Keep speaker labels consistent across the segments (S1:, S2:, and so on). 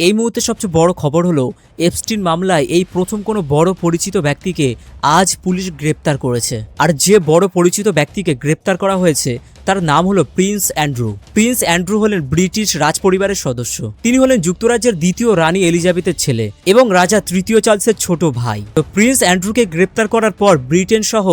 S1: এই মুহূর্তে সবচেয়ে বড় খবর হলো এপস্টিন মামলায় এই প্রথম কোনো বড় পরিচিত ব্যক্তিকে আজ পুলিশ গ্রেপ্তার করেছে। আর যে বড় পরিচিত ব্যক্তিকে গ্রেপ্তার করা হয়েছে তার নাম হলো প্রিন্স অ্যান্ড্রু। প্রিন্স অ্যান্ড্রু হলেন ব্রিটিশ রাজপরিবারের সদস্য। তিনি হলেন যুক্তরাজ্যের দ্বিতীয় রানী এলিজাবেথের ছেলে এবং রাজা তৃতীয় চার্লসের ছোট ভাই। তো প্রিন্স অ্যান্ড্রুকে গ্রেপ্তার করার পর ব্রিটেন সহ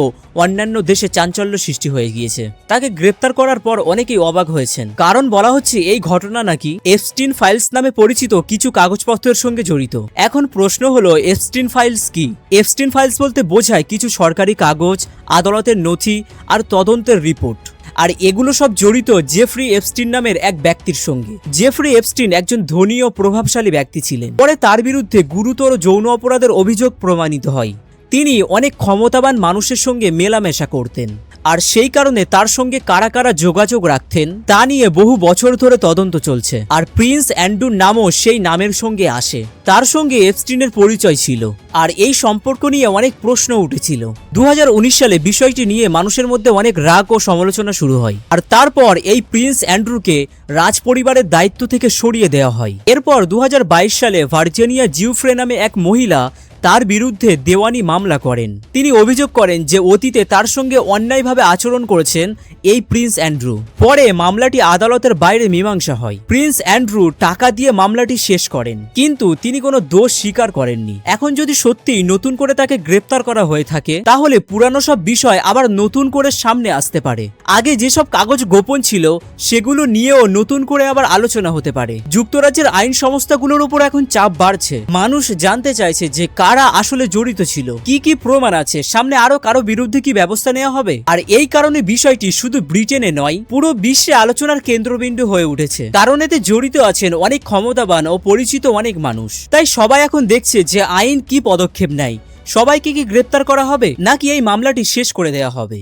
S1: অন্যান্য দেশে চাঞ্চল্য সৃষ্টি হয়ে গিয়েছে। তাকে গ্রেপ্তার করার পর অনেকেই অবাক হয়েছেন, কারণ বলা হচ্ছে এই ঘটনা নাকি এপস্টিন ফাইলস নামে পরিচিত কিছু কাগজপত্রের সঙ্গে জড়িত। এখন প্রশ্ন হলো এপস্টিন ফাইলস কি? এপস্টিন ফাইলস বলতে বোঝায় কিছু সরকারি কাগজ, আদালতের নথি আর তদন্তের রিপোর্ট। আর এগুলো সব জড়িত জেফ্রি এপস্টিন নামের এক ব্যক্তির সঙ্গে। জেফ্রি এপস্টিন একজন ধনী ও প্রভাবশালী ব্যক্তি ছিলেন। পরে তার বিরুদ্ধে গুরুতর যৌন অপরাধের অভিযোগ প্রমাণিত হয়। তিনি অনেক ক্ষমতাবান মানুষের সঙ্গে মেলামেশা করতেন, আর সেই কারণে তার সঙ্গে কারা কারা যোগাযোগ রাখতেন তা নিয়ে বহু বছর ধরে তদন্ত চলছে। আর প্রিন্স অ্যান্ড্রুর নামও সেই নামের সঙ্গে আসে। তার সঙ্গে এপস্টিনের পরিচয় ছিল, আর এই সম্পর্ক নিয়ে অনেক প্রশ্ন উঠেছিল। 2019 সালে বিষয়টি নিয়ে মানুষের মধ্যে অনেক রাগ ও সমালোচনা শুরু হয়। আর তারপর এই প্রিন্স অ্যান্ড্রুকে রাজপরিবারের দায়িত্ব থেকে সরিয়ে দেওয়া হয়। এরপর 2022 সালে ভার্জিনিয়া জিউফ্রে নামে এক মহিলা তার বিরুদ্ধে দেওয়ানি মামলা করেন। তিনি অভিযোগ করেন যে অতীতে তার সঙ্গে অন্যায়ভাবে আচরণ করেছেন এই প্রিন্স অ্যান্ড্রু। পরে মামলাটি আদালতের বাইরে মীমাংসা হয়। প্রিন্স অ্যান্ড্রু টাকা দিয়ে মামলাটি শেষ করেন, কিন্তু তিনি কোনো দোষ স্বীকার করেননি। এখন যদি সত্যিই নতুন করে তাকে গ্রেপ্তার করা হয়ে থাকে, তাহলে পুরানো সব বিষয় আবার নতুন করে সামনে আসতে পারে। আগে যেসব কাগজ গোপন ছিল সেগুলো নিয়েও নতুন করে আবার আলোচনা হতে পারে। যুক্তরাজ্যের আইন সংস্থাগুলোর উপর এখন চাপ বাড়ছে। মানুষ জানতে চাইছে যে কারা আসলে জড়িত ছিল, কি কি প্রমাণ আছে, সামনে আরো কারো বিরুদ্ধে কি ব্যবস্থা নেওয়া হবে। আর এই কারণে বিষয়টি শুধু ব্রিটেনে নয়, পুরো বিশ্বে আলোচনার কেন্দ্রবিন্দু হয়ে উঠেছে। কারণ এতে জড়িত আছেন অনেক ক্ষমতাবান ও পরিচিত অনেক মানুষ। তাই সবাই এখন দেখছে যে আইন কি পদক্ষেপ নেয়, সবাইকে কি গ্রেপ্তার করা হবে নাকি এই মামলাটি শেষ করে দেওয়া হবে।